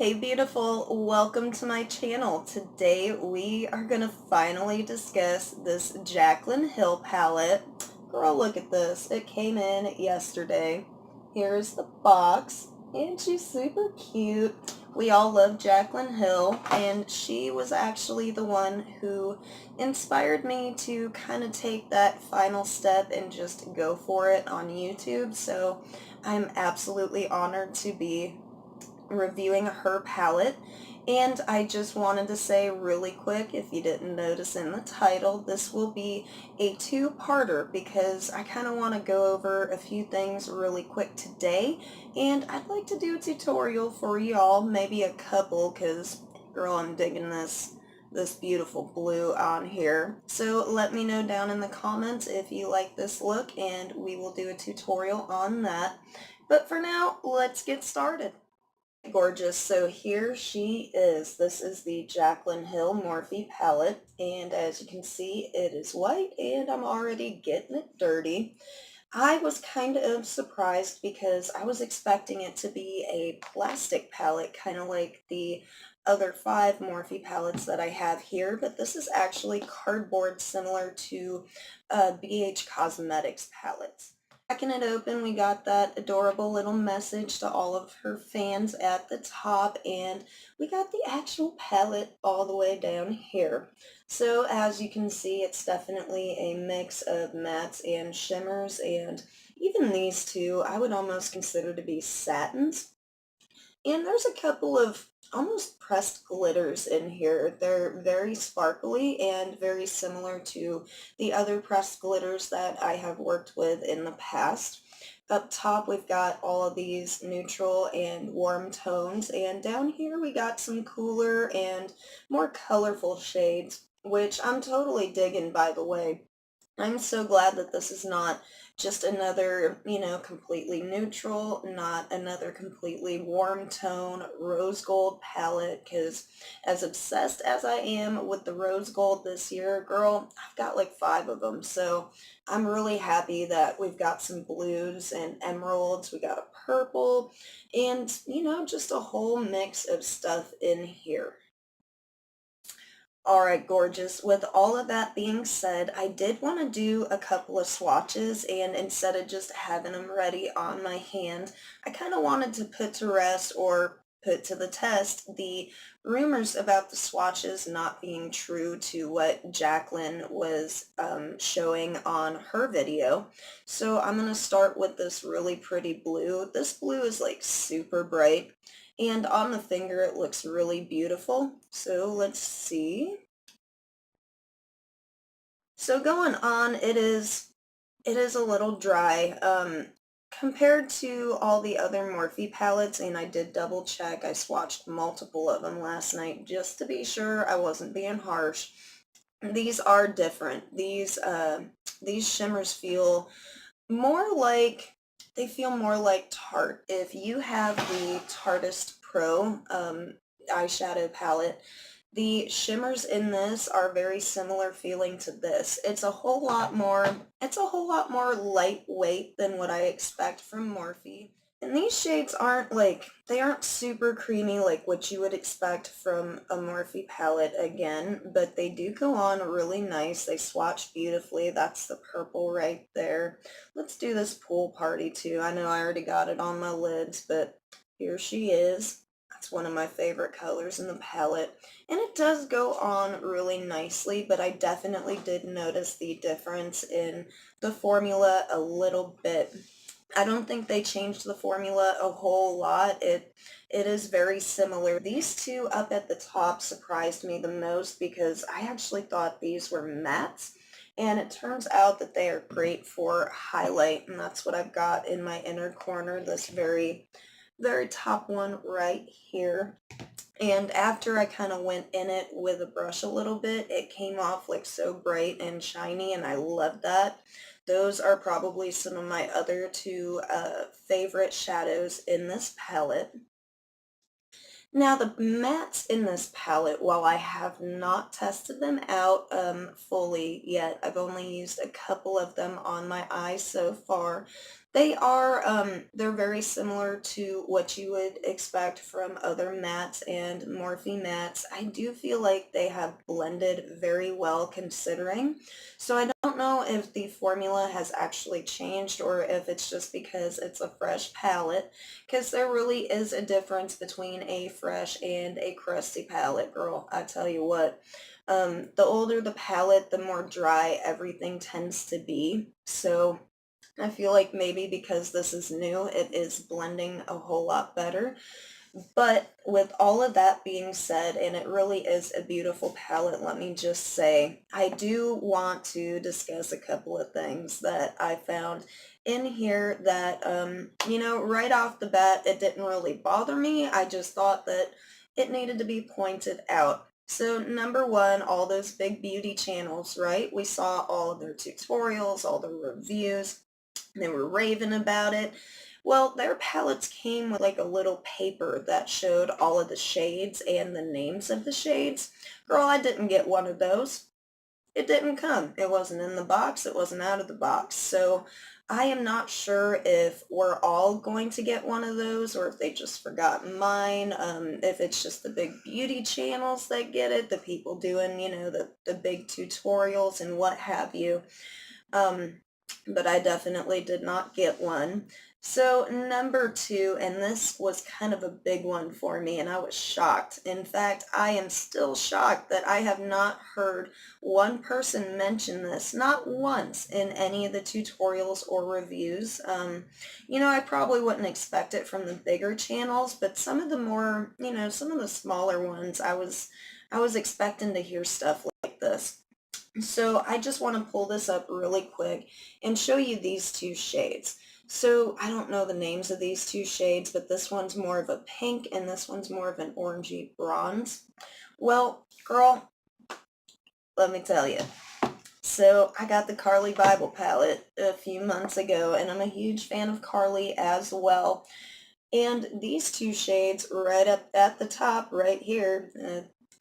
Hey beautiful, welcome to my channel. Today we are going to finally discuss this Jaclyn Hill palette. Girl, look at this. It came in yesterday. Here's the box, and she's super cute. We all love Jaclyn Hill, and she was actually the one who inspired me to kind of take that final step and just go for it on YouTube. So I'm absolutely honored to be reviewing her palette. And I just wanted to say really quick, if you didn't notice in the title, this will be a two-parter because I kind of want to go over a few things really quick today, and I'd like to do a tutorial for y'all, maybe a couple, because girl, I'm digging this beautiful blue on here. So let me know down in the comments if you like this look, and we will do a tutorial on that. But for now, let's get started. Gorgeous. So here she is. This is the Jaclyn Hill Morphe palette, and as you can see, it is white, and I'm already getting it dirty. I was kind of surprised because I was expecting it to be a plastic palette, kind of like the other five Morphe palettes that I have here, but this is actually cardboard, similar to BH Cosmetics palettes. Cracking it open, we got that adorable little message to all of her fans at the top, and we got the actual palette all the way down here. So as you can see, it's definitely a mix of mattes and shimmers, and even these two I would almost consider to be satins. And there's a couple of almost pressed glitters in here. They're very sparkly and very similar to the other pressed glitters that I have worked with in the past. Up top, we've got all of these neutral and warm tones, and down here we got some cooler and more colorful shades, which I'm totally digging, by the way. I'm so glad that this is not just another, completely neutral, not another completely warm tone rose gold palette, because as obsessed as I am with the rose gold this year, girl, I've got like five of them. So I'm really happy that we've got some blues and emeralds, we got a purple, and, just a whole mix of stuff in here. All right, gorgeous. With all of that being said, I did want to do a couple of swatches, and instead of just having them ready on my hand, I kind of wanted to put to rest or put to the test the rumors about the swatches not being true to what Jaclyn was showing on her video. So I'm going to start with this really pretty blue. This blue is like super bright, and on the finger it looks really beautiful. So let's see. So going on, it is a little dry compared to all the other Morphe palettes, and I did double check. I swatched multiple of them last night just to be sure I wasn't being harsh. These are different. These shimmers feel more like they feel more like Tarte. If you have the Tartist Pro eyeshadow palette, the shimmers in this are very similar feeling to this. It's a whole lot more lightweight than what I expect from Morphe. And these shades they aren't super creamy like what you would expect from a Morphe palette again, but they do go on really nice. They swatch beautifully. That's the purple right there. Let's do this pool party too. I know I already got it on my lids, but here she is. That's one of my favorite colors in the palette. And it does go on really nicely, but I definitely did notice the difference in the formula a little bit. I don't think they changed the formula a whole lot. It is very similar. These two up at the top surprised me the most because I actually thought these were mattes, and it turns out that they are great for highlight, and that's what I've got in my inner corner, this very, very top one right here. And after I kind of went in it with a brush a little bit, it came off like so bright and shiny, and I love that. Those are probably some of my other two favorite shadows in this palette. Now the mattes in this palette, while I have not tested them out fully yet, I've only used a couple of them on my eyes so far, They're very similar to what you would expect from other mattes and Morphe mattes. I do feel like they have blended very well considering. So I don't know if the formula has actually changed or if it's just because it's a fresh palette, because there really is a difference between a fresh and a crusty palette, girl. I tell you what. The older the palette, the more dry everything tends to be. So I feel like maybe because this is new, it is blending a whole lot better. But with all of that being said, and it really is a beautiful palette, let me just say, I do want to discuss a couple of things that I found in here that, right off the bat, it didn't really bother me. I just thought that it needed to be pointed out. So number one, all those big beauty channels, right? We saw all of their tutorials, all the reviews. They were raving about it. Well, their palettes came with like a little paper that showed all of the shades and the names of the shades. Girl, I didn't get one of those. It didn't come. It wasn't in the box. It wasn't out of the box. So I am not sure if we're all going to get one of those or if they just forgot mine. If it's just the big beauty channels that get it, the people doing, the big tutorials and what have you. But I definitely did not get one. So number two, and this was kind of a big one for me, and I was shocked. In fact, I am still shocked that I have not heard one person mention this, not once in any of the tutorials or reviews. I probably wouldn't expect it from the bigger channels, but some of the more, some of the smaller ones, I was expecting to hear stuff like this. So I just want to pull this up really quick and show you these two shades. So I don't know the names of these two shades, but this one's more of a pink and this one's more of an orangey bronze. Well, girl, let me tell you. So I got the Carly Bible palette a few months ago, and I'm a huge fan of Carly as well. And these two shades right up at the top right here,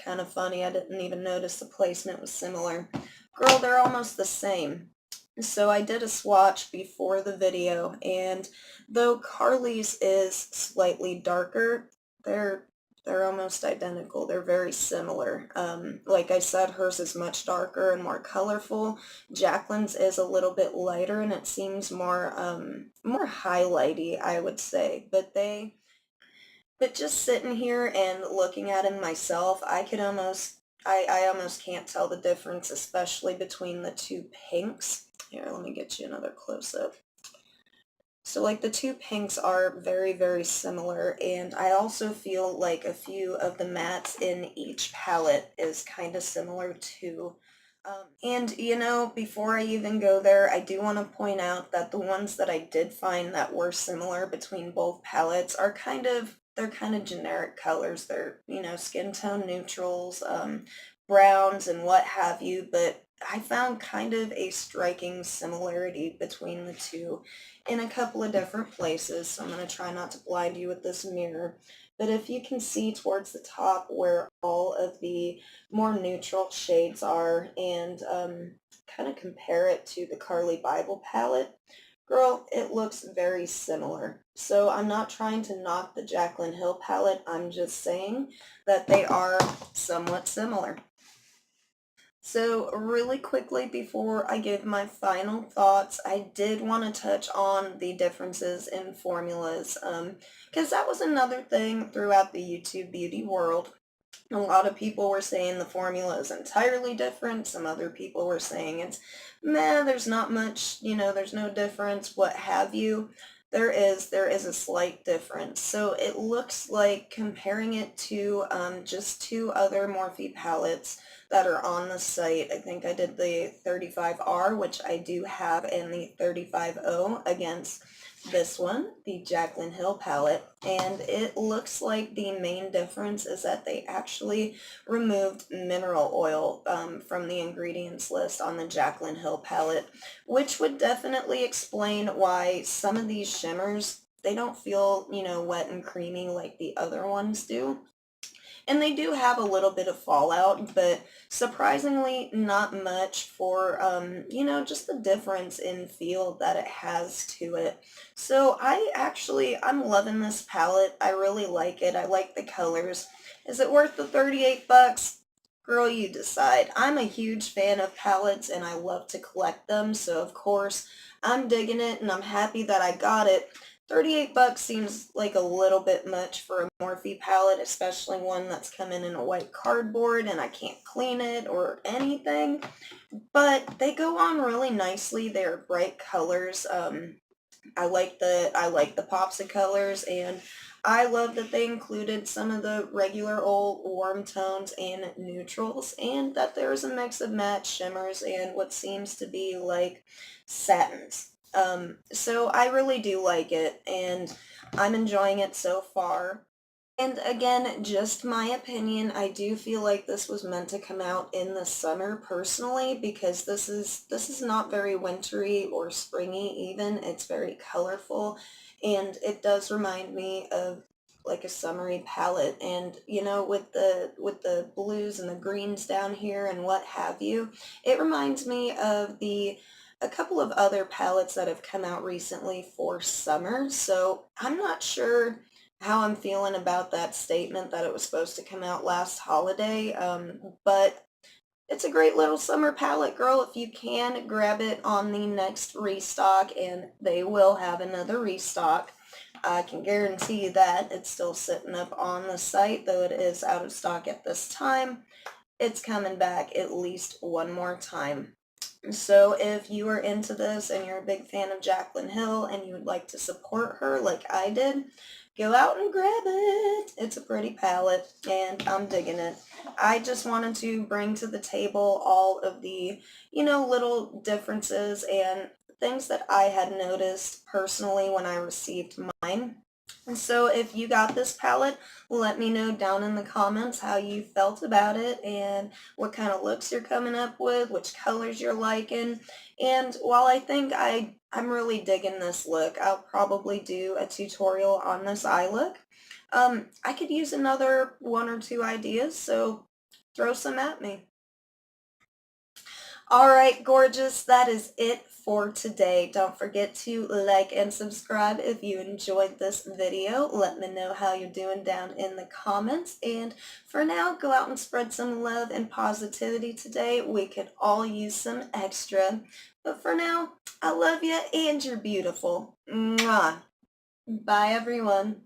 kind of funny, I didn't even notice the placement was similar. Girl, they're almost the same. So I did a swatch before the video, and though Carly's is slightly darker, they're they're almost identical. They're very similar. Like I said, hers is much darker and more colorful. Jaclyn's is a little bit lighter, and it seems more highlighty, I would say. But just sitting here and looking at him myself, I almost can't tell the difference, especially between the two pinks. Here, let me get you another close-up. So like the two pinks are very, very similar, and I also feel like a few of the mattes in each palette is kind of similar too. And before I even go there, I do want to point out that the ones that I did find that were similar between both palettes they're kind of generic colors. They're, skin tone neutrals, browns and what have you, but I found kind of a striking similarity between the two in a couple of different places. So I'm going to try not to blind you with this mirror. But if you can see towards the top where all of the more neutral shades are and kind of compare it to the Carly Bible palette, girl, it looks very similar. So I'm not trying to knock the Jaclyn Hill palette. I'm just saying that they are somewhat similar. So really quickly before I give my final thoughts, I did want to touch on the differences in formulas because that was another thing throughout the YouTube beauty world. A lot of people were saying the formula is entirely different. Some other people were saying it's meh, there's not much, there's no difference, what have you. There is a slight difference. So it looks like comparing it to just two other Morphe palettes that are on the site. I think I did the 35R, which I do have, and the 35O against this one, the Jaclyn Hill palette, and it looks like the main difference is that they actually removed mineral oil from the ingredients list on the Jaclyn Hill palette, which would definitely explain why some of these shimmers, they don't feel, wet and creamy like the other ones do. And they do have a little bit of fallout, but surprisingly not much for, just the difference in feel that it has to it. So I'm loving this palette. I really like it. I like the colors. Is it worth the 38 bucks? Girl, you decide. I'm a huge fan of palettes and I love to collect them, so of course I'm digging it and I'm happy that I got it. 38 bucks seems like a little bit much for a Morphe palette, especially one that's coming in a white cardboard and I can't clean it or anything. But they go on really nicely. They're bright colors. I like the pops of colors, and I love that they included some of the regular old warm tones and neutrals, and that there's a mix of matte shimmers and what seems to be like satins. So I really do like it, and I'm enjoying it so far. And again, just my opinion, I do feel like this was meant to come out in the summer personally because this is not very wintry or springy even. It's very colorful and it does remind me of like a summery palette, and with the blues and the greens down here and what have you, it reminds me of the a couple of other palettes that have come out recently for summer. So I'm not sure how I'm feeling about that statement that it was supposed to come out last holiday. But it's a great little summer palette, girl. If you can, grab it on the next restock, and they will have another restock. I can guarantee you that. It's still sitting up on the site, though it is out of stock at this time. It's coming back at least one more time. So if you are into this and you're a big fan of Jaclyn Hill and you would like to support her like I did, go out and grab it. It's a pretty palette and I'm digging it. I just wanted to bring to the table all of the, little differences and things that I had noticed personally when I received mine. And so if you got this palette, let me know down in the comments how you felt about it and what kind of looks you're coming up with, which colors you're liking. And while I'm really digging this look, I'll probably do a tutorial on this eye look. I could use another one or two ideas, so throw some at me. All right, gorgeous. That is it for today. Don't forget to like and subscribe if you enjoyed this video. Let me know how you're doing down in the comments. And for now, go out and spread some love and positivity today. We could all use some extra. But for now, I love you and you're beautiful. Mwah. Bye, everyone.